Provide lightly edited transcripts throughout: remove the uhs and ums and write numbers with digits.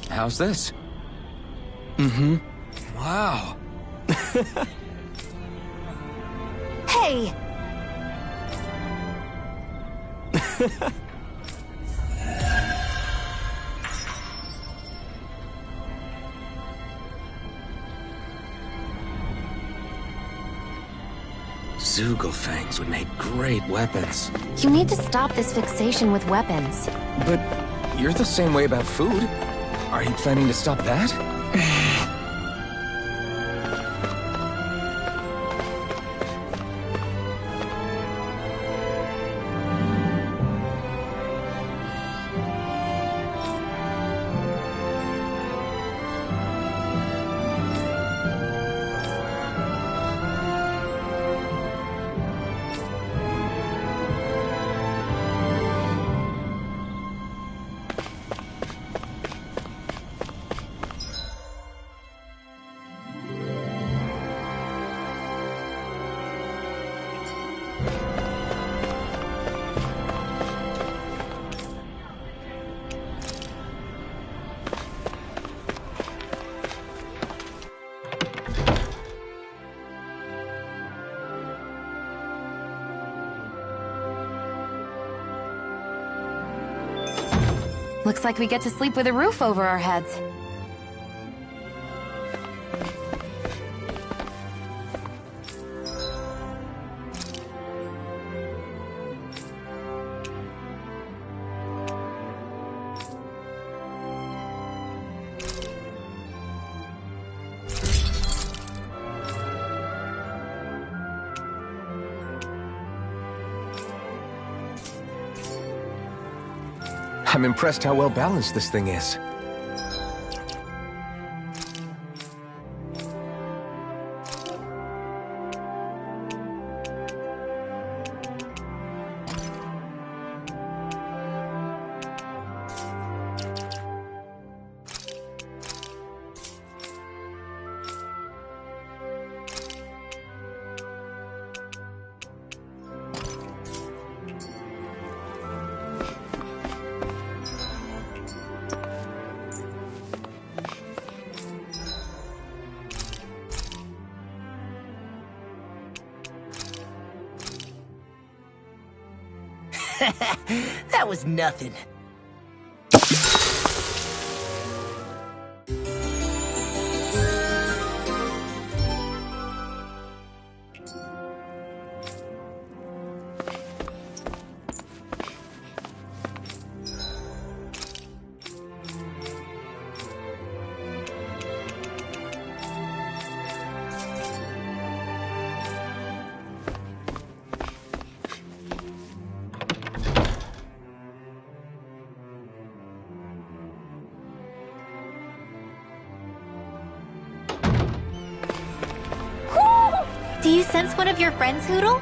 How's this? Mm-hmm. Wow. Hey! Zoogle fangs would make great weapons. You need to stop this fixation with weapons. But you're the same way about food. Are you planning to stop that? Looks like we get to sleep with a roof over our heads. I'm impressed how well balanced this thing is. That was nothing. Do you sense one of your friends, Hoodle?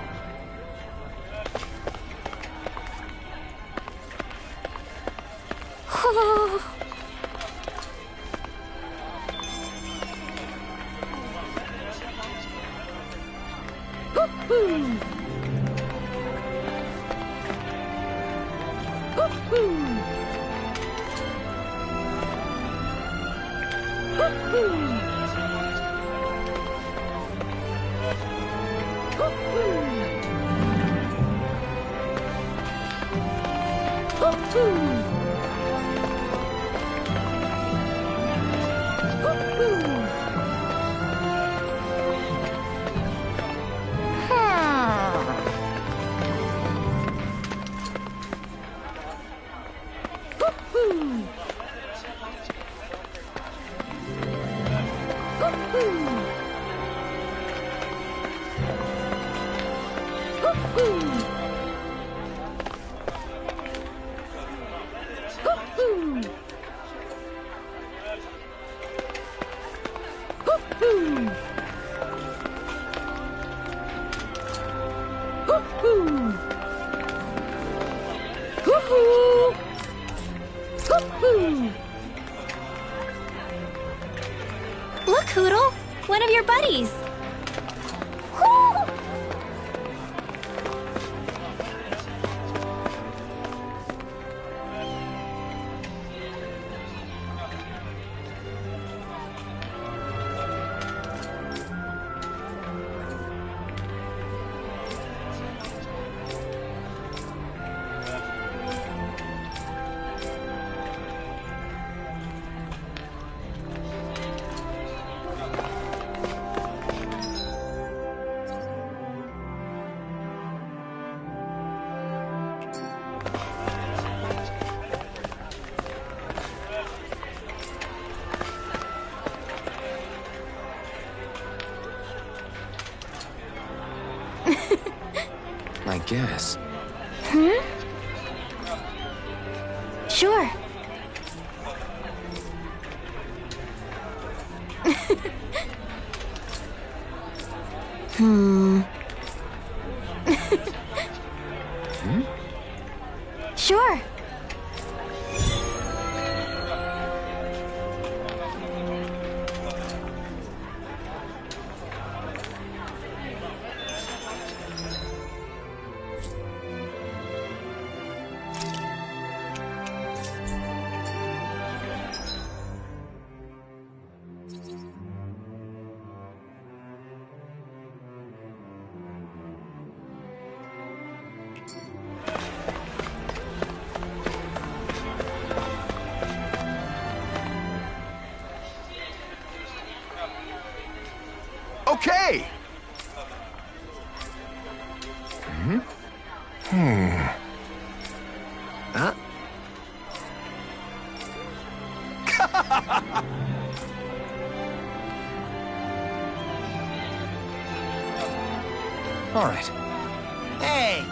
Look, Hoodle! One of your buddies! guess. Sure. Sure. Okay! Huh? All right. Hey!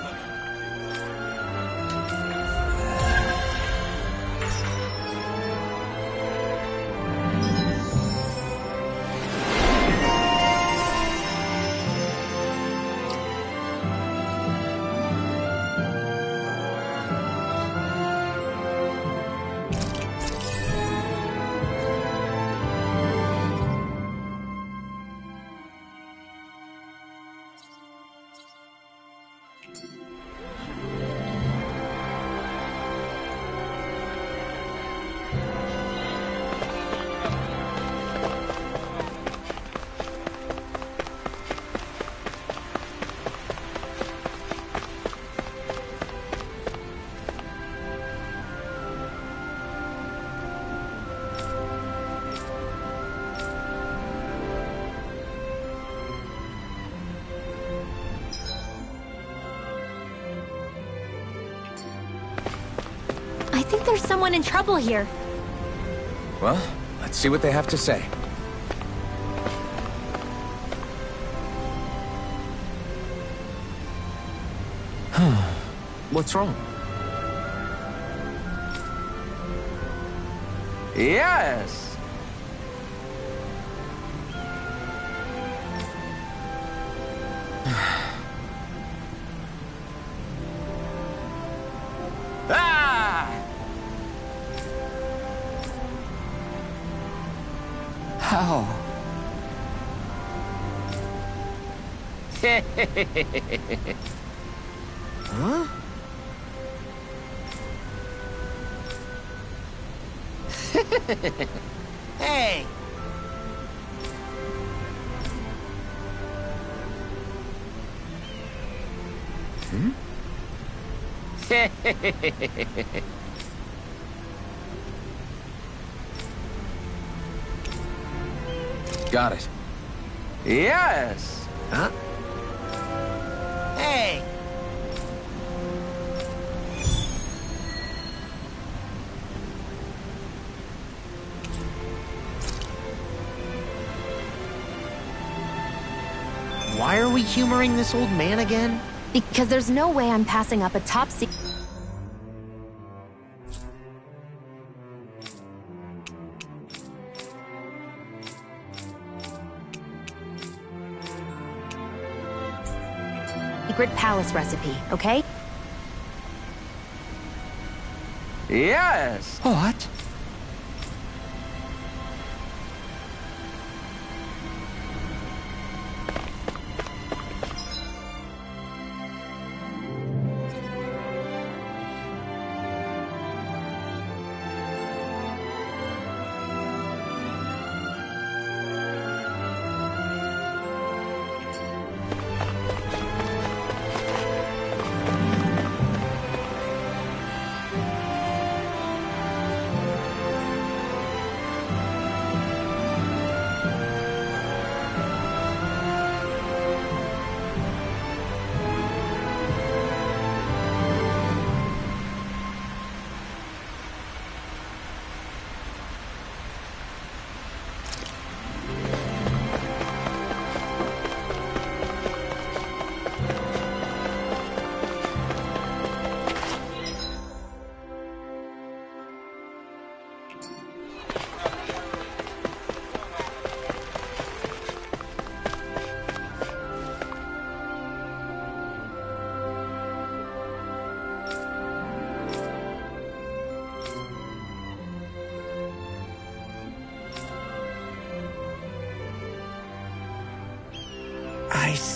I think there's someone in trouble here. Well, let's see what they have to say. What's wrong? Yes! Ah! How? Huh? Hey! Got it. Yes! Huh? Hey! Why are we humoring this old man again? Because there's no way I'm passing up a top secret palace recipe, okay? Yes! What?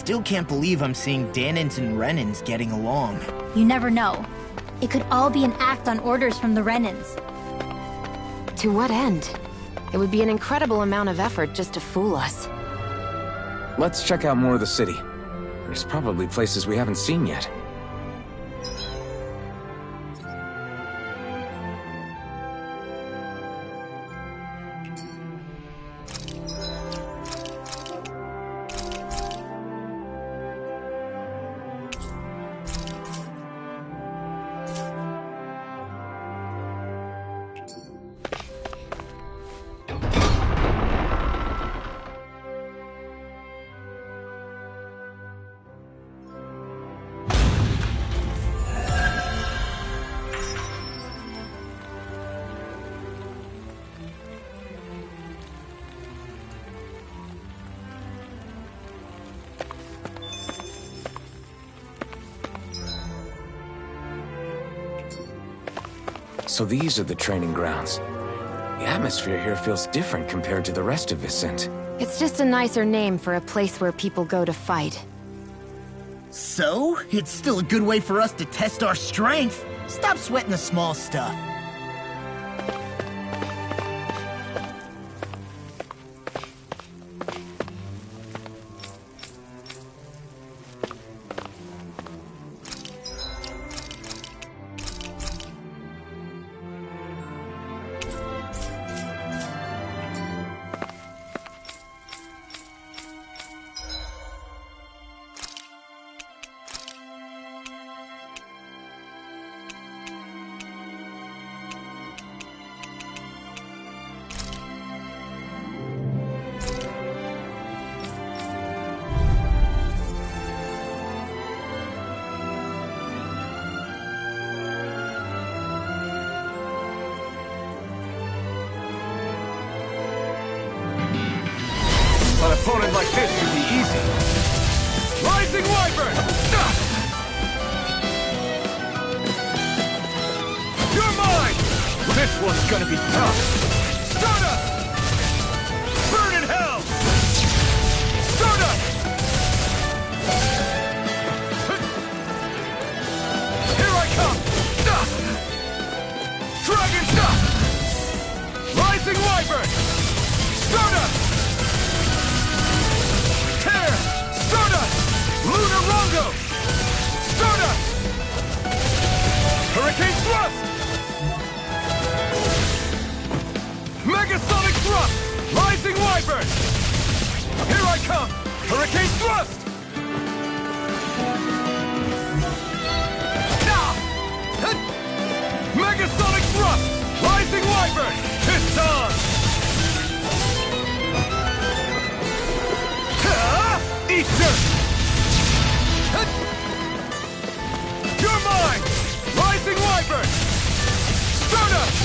still can't believe I'm seeing Danins and Renins getting along. You never know. It could all be an act on orders from the Renins. To what end? It would be an incredible amount of effort just to fool us. Let's check out more of the city. There's probably places we haven't seen yet. So these are the training grounds. The atmosphere here feels different compared to the rest of Vicent. It's just a nicer name for a place where people go to fight. So, it's still a good way for us to test our strength. Stop sweating the small stuff. An opponent like this should be easy. Rising Wyvern! You're mine! This one's gonna be tough. Stardust! Burn in hell! Stardust! Here I come! Dragon Shock! Rising Wyvern! Stardust! Stardust! Lunar Rongo! Stardust! Hurricane Thrust! Megasonic Thrust! Rising Wyvern! Here I come! Hurricane Thrust! Megasonic Thrust! Rising Wyvern! It's on! Eat dirt! You're mine! Rising Wyvern! Stardust!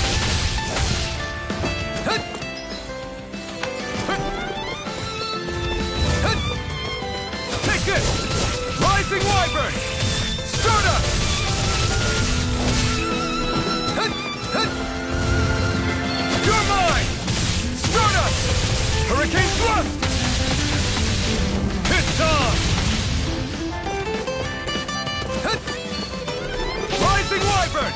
Take this! Rising Wyvern! Stardust! You're mine! Stardust! Hurricane Thrust! It's on! Rising Wyvern!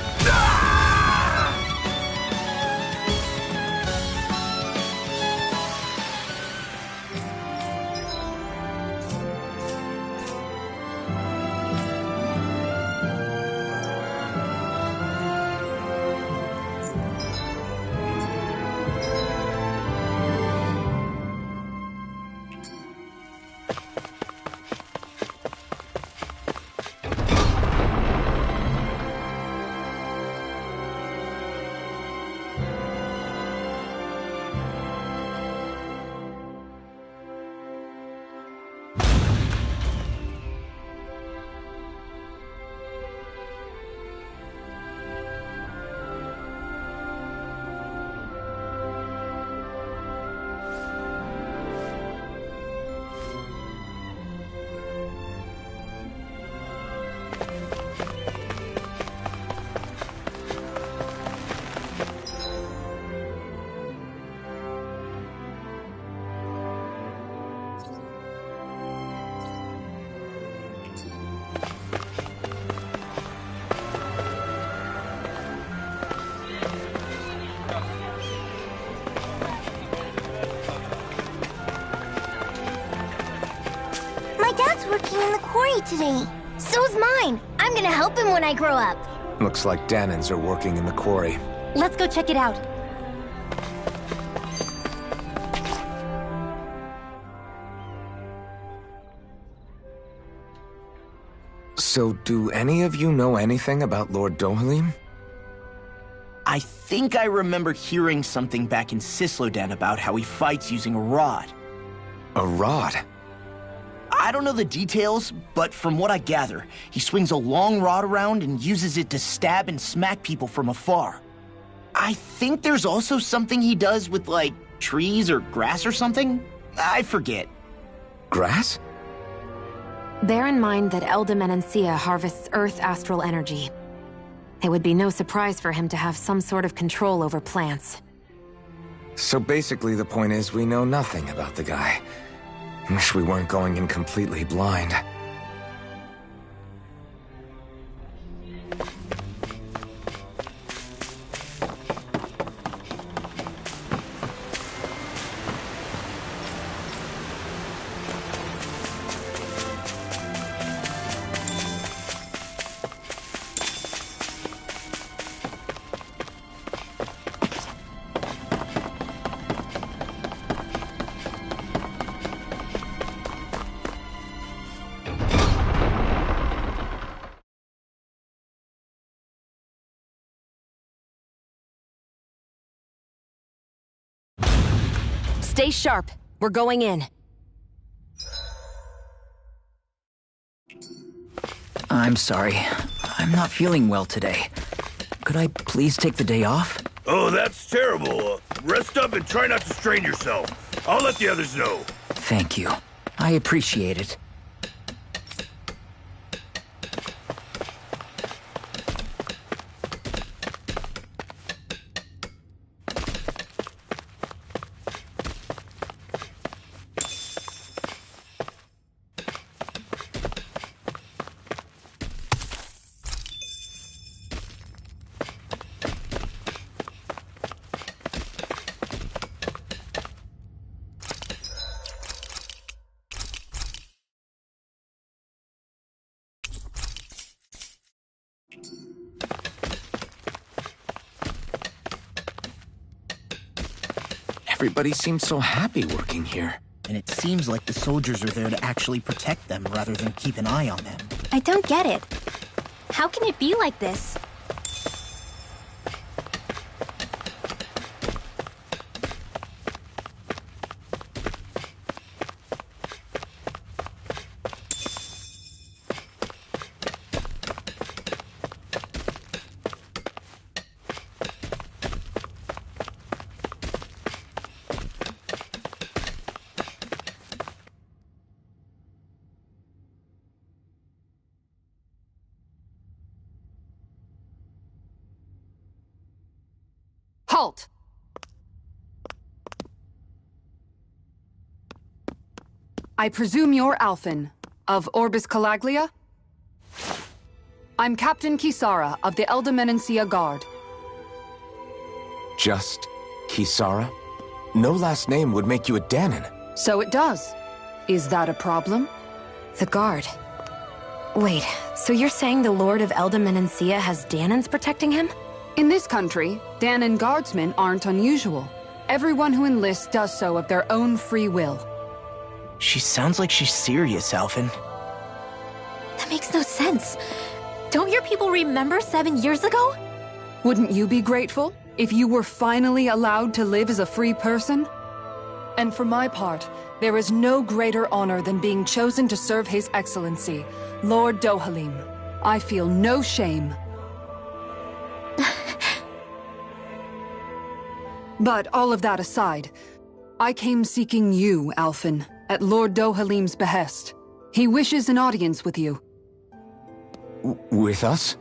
today. So's mine. I'm gonna help him when I grow up. Looks like Danins are working in the quarry. Let's go check it out. So, do any of you know anything about Lord Dohalim? I think I remember hearing something back in Sislodan about how he fights using a rod. A rod? I don't know the details, but from what I gather, he swings a long rod around and uses it to stab and smack people from afar. I think there's also something he does with, like, trees or grass or something? I forget. Grass? Bear in mind that Elda Menancia harvests Earth astral energy. It would be no surprise for him to have some sort of control over plants. So basically the point is we know nothing about the guy. Wish we weren't going in completely blind. Stay sharp. We're going in. I'm sorry. I'm not feeling well today. Could I please take the day off? Oh, that's terrible. Rest up and try not to strain yourself. I'll let the others know. Thank you. I appreciate it. Everybody seems so happy working here. And it seems like the soldiers are there to actually protect them rather than keep an eye on them. I don't get it. How can it be like this? Halt! I presume you're Alphen, of Orbis Calaglia? I'm Captain Kisara of the Elda Menancia Guard. Just Kisara? No last name would make you a Danin. So it does. Is that a problem? The Guard. Wait, so you're saying the Lord of Elda Menancia has Danins protecting him? In this country, Danin guardsmen aren't unusual. Everyone who enlists does so of their own free will. She sounds like she's serious, Alphen. That makes no sense. Don't your people remember 7 years ago? Wouldn't you be grateful if you were finally allowed to live as a free person? And for my part, there is no greater honor than being chosen to serve His Excellency, Lord Dohalim. I feel no shame. But all of that aside, I came seeking you, Alphen, at Lord Dohalim's behest. He wishes an audience with you. With us?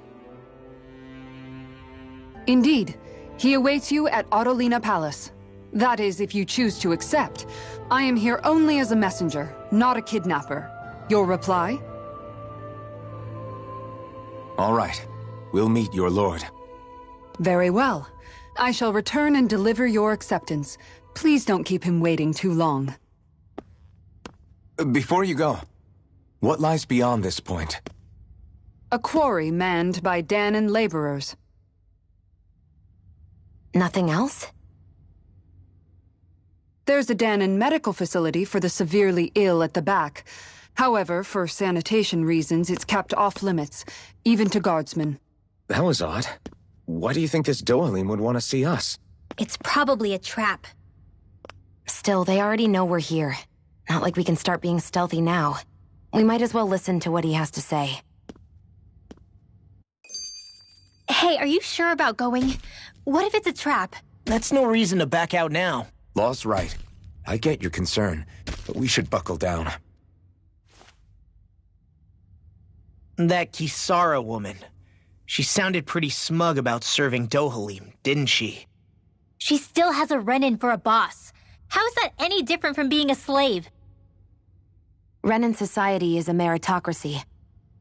Indeed. He awaits you at Autolina Palace. That is, if you choose to accept. I am here only as a messenger, not a kidnapper. Your reply? All right. We'll meet your lord. Very well. I shall return and deliver your acceptance. Please don't keep him waiting too long. Before you go, What lies beyond this point? A quarry manned by Danan laborers. Nothing else? There's a Danan medical facility for the severely ill at the back. However, for sanitation reasons, it's kept off limits, even to guardsmen. That was odd. Why do you think this Dohalim would want to see us? It's probably a trap. Still, they already know we're here. Not like we can start being stealthy now. We might as well listen to what he has to say. Hey, are you sure about going? What if it's a trap? That's no reason to back out now. Law's right. I get your concern, but we should buckle down. That Kisara woman. She sounded pretty smug about serving Dohalim, didn't she? She still has a run-in for a boss. How is that any different from being a slave? Renan society is a meritocracy.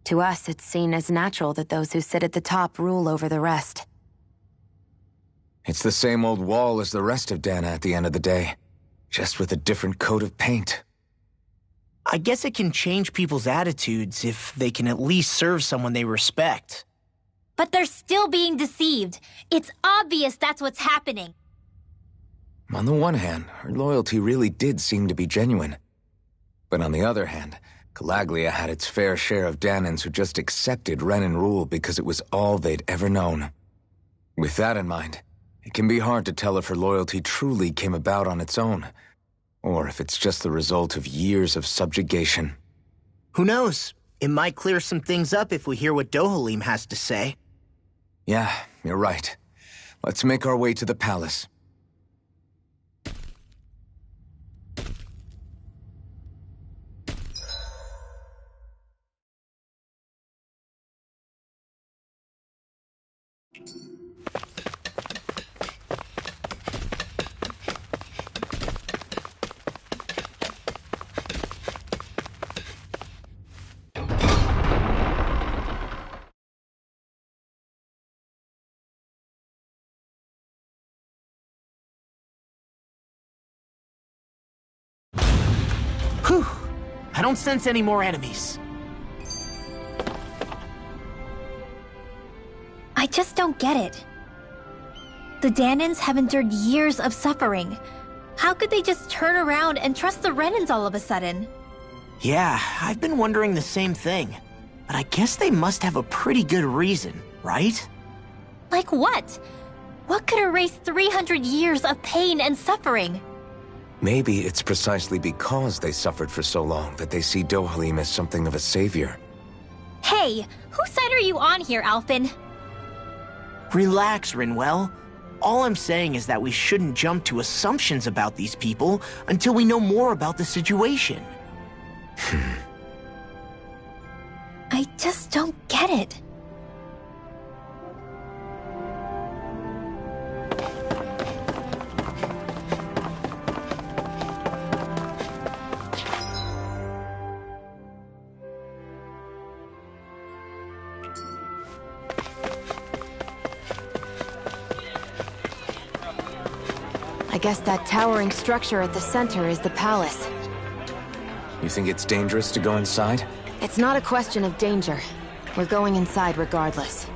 To us, it's seen as natural that those who sit at the top rule over the rest. It's the same old wall as the rest of Dana at the end of the day, just with a different coat of paint. I guess it can change people's attitudes if they can at least serve someone they respect. But they're still being deceived. It's obvious that's what's happening. On the one hand, her loyalty really did seem to be genuine. But on the other hand, Calaglia had its fair share of Danans who just accepted Renan rule because it was all they'd ever known. With that in mind, it can be hard to tell if her loyalty truly came about on its own, or if it's just the result of years of subjugation. Who knows? It might clear some things up if we hear what Dohalim has to say. Yeah, you're right. Let's make our way to the palace. Whew! I don't sense any more enemies. I just don't get it. The Danans have endured years of suffering. How could they just turn around and trust the Renans all of a sudden? Yeah, I've been wondering the same thing. But I guess they must have a pretty good reason, right? Like what? What could erase 300 years of pain and suffering? Maybe it's precisely because they suffered for so long that they see Dohalim as something of a savior. Hey, whose side are you on here, Alphen? Relax, Rinwell. All I'm saying is that we shouldn't jump to assumptions about these people until we know more about the situation. I just don't get it. I guess that towering structure at the center is the palace. You think it's dangerous to go inside? It's not a question of danger. We're going inside regardless.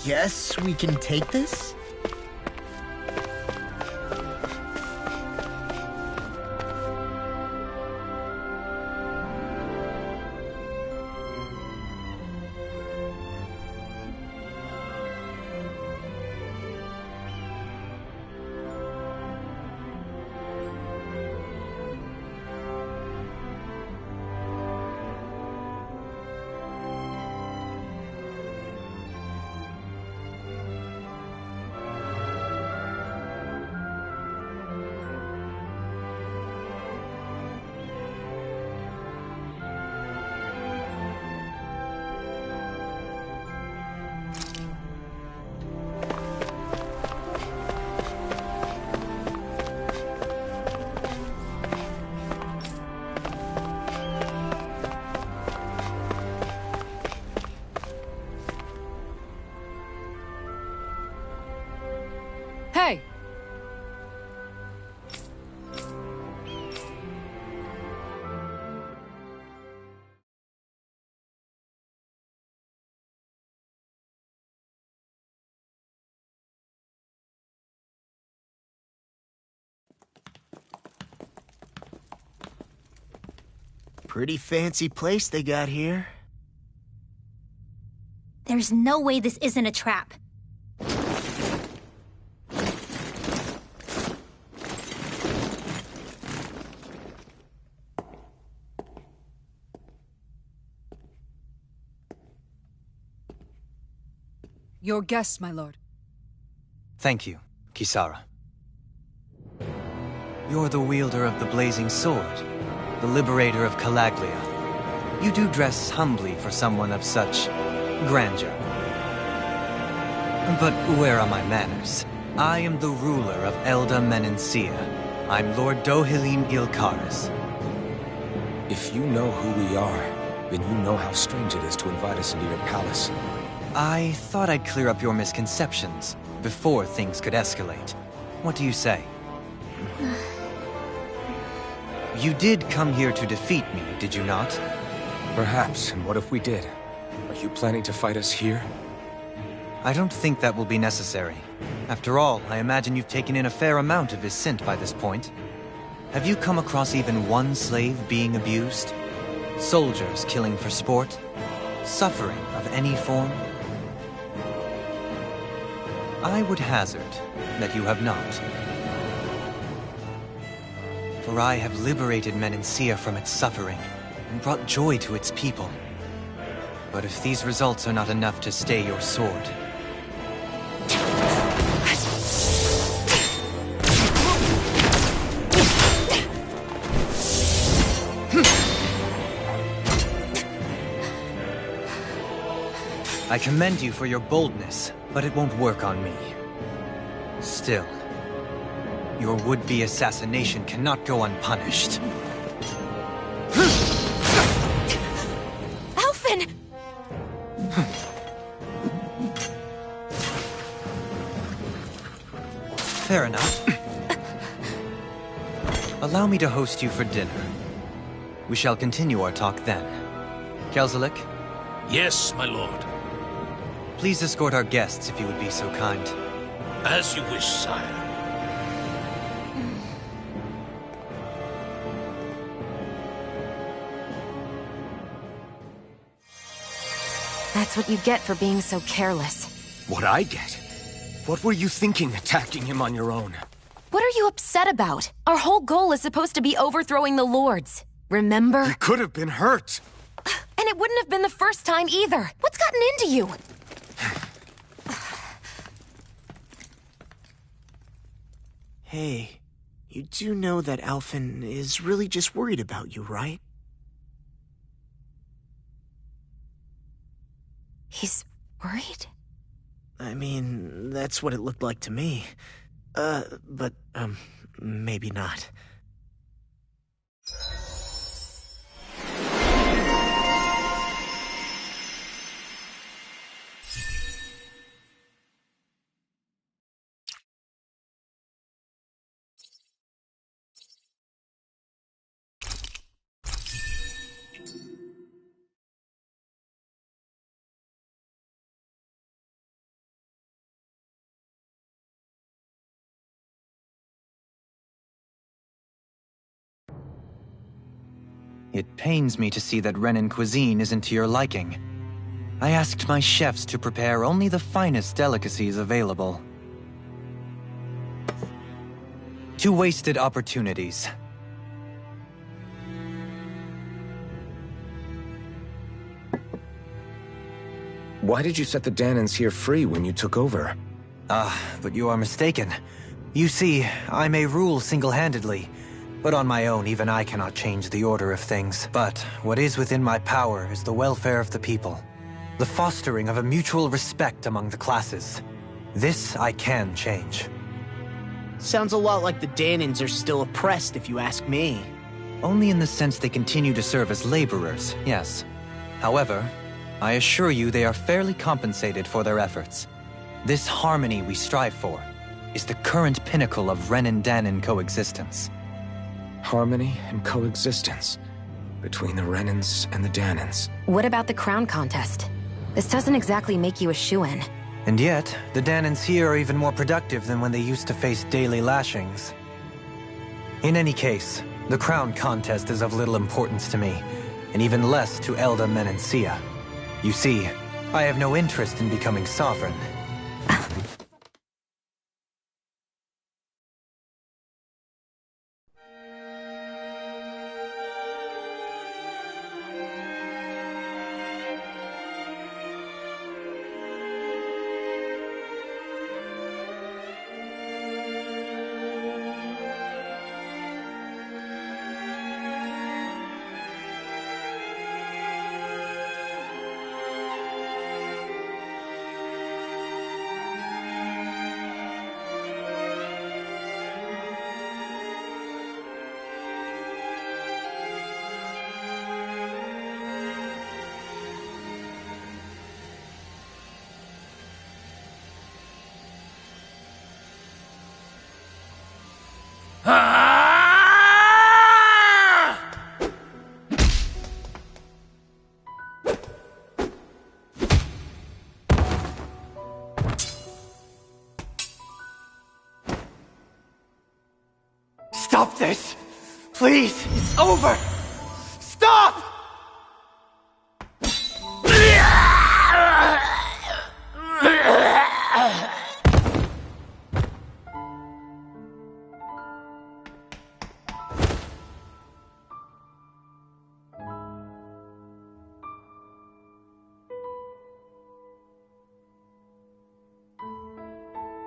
guess we can take this? Hey! Pretty fancy place they got here. There's no way this isn't a trap. Your guests, my lord. Thank you, Kisara. You're the wielder of the blazing sword, the liberator of Calaglia. You do dress humbly for someone of such grandeur. But where are my manners? I am the ruler of Elda Menencia. I'm Lord Dohilin Gilcaris. If you know who we are, then you know how strange it is to invite us into your palace. I thought I'd clear up your misconceptions before things could escalate. What do you say? You did come here to defeat me, did you not? Perhaps, and what if we did? Are you planning to fight us here? I don't think that will be necessary. After all, I imagine you've taken in a fair amount of his scent by this point. Have you come across even one slave being abused? Soldiers killing for sport? Suffering of any form? I would hazard that you have not. For I have liberated Menencia from its suffering and brought joy to its people. But if these results are not enough to stay your sword... I commend you for your boldness, but it won't work on me. Still, your would-be assassination cannot go unpunished. Alphen! Fair enough. Allow me to host you for dinner. We shall continue our talk then. Kelzelik, Yes, my lord. please escort our guests if you would be so kind. As you wish, sire. That's what you get for being so careless. What I get? What were you thinking attacking him on your own? What are you upset about? Our whole goal is supposed to be overthrowing the lords. Remember? He could have been hurt. And it wouldn't have been the first time either. What's gotten into you? Hey, you do know that Alphen is really just worried about you, right? He's worried? I mean, that's what it looked like to me. But maybe not. it pains me to see that Renan cuisine isn't to your liking. I asked my chefs to prepare only the finest delicacies available. 2 wasted opportunities. Why did you set the Danans here free when you took over? But you are mistaken. You see, I may rule single-handedly, but on my own even I cannot change the order of things. But what is within my power is the welfare of the people. The fostering of a mutual respect among the classes. This I can change. Sounds a lot like the Danans are still oppressed, if you ask me. Only in the sense they continue to serve as laborers, yes. However, I assure you they are fairly compensated for their efforts. This harmony we strive for is the current pinnacle of Renan-Danan coexistence. Harmony and coexistence between the Renans and the Danans. What about the crown contest? This doesn't exactly make you a shoo-in. And yet, the Danans here are even more productive than when they used to face daily lashings. In any case, the crown contest is of little importance to me, and even less to Elda Menancia. You see, I have no interest in becoming sovereign. Stop this! Please! It's over! Stop!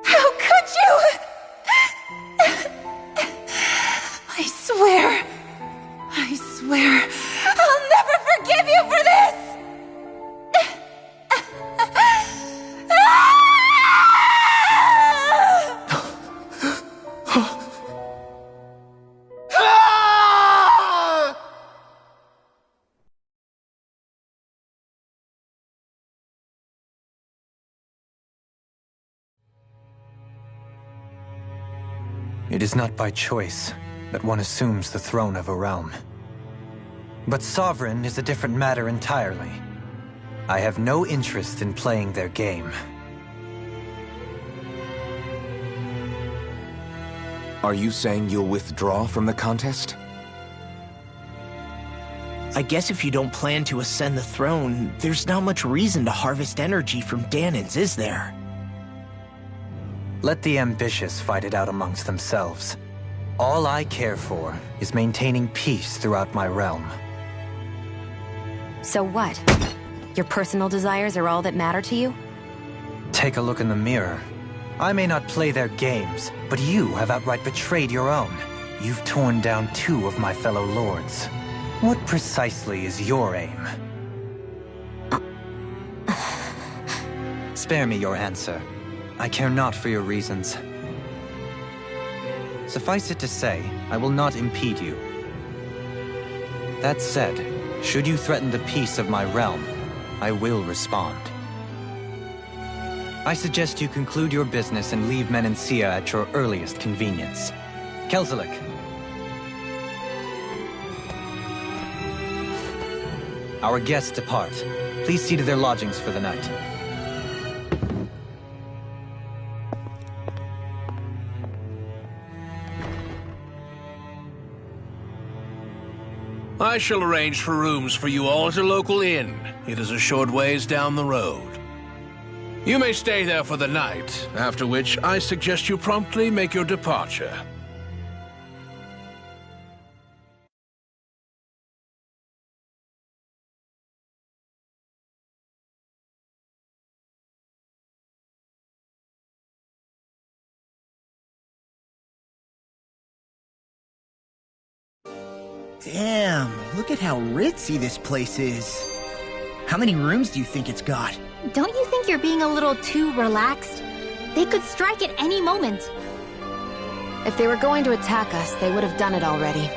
How could you? I swear, I'll never forgive you for this! It is not by choice that one assumes the throne of a realm. But sovereign is a different matter entirely. I have no interest in playing their game. Are you saying you'll withdraw from the contest? I guess if you don't plan to ascend the throne, there's not much reason to harvest energy from Danans, is there? Let the ambitious fight it out amongst themselves. All I care for is maintaining peace throughout my realm. So what? Your personal desires are all that matter to you? Take a look in the mirror. I may not play their games, but you have outright betrayed your own. You've torn down 2 of my fellow lords. What precisely is your aim? Spare me your answer. I care not for your reasons. Suffice it to say, I will not impede you. That said, should you threaten the peace of my realm, I will respond. I suggest you conclude your business and leave Menancia at your earliest convenience. Kelzelik. Our guests depart. Please see to their lodgings for the night. I shall arrange for rooms for you all at a local inn. It is a short ways down the road. You may stay there for the night, after which I suggest you promptly make your departure. Damn, look at how ritzy this place is. How many rooms do you think it's got? Don't you think you're being a little too relaxed? They could strike at any moment. If they were going to attack us, they would have done it already.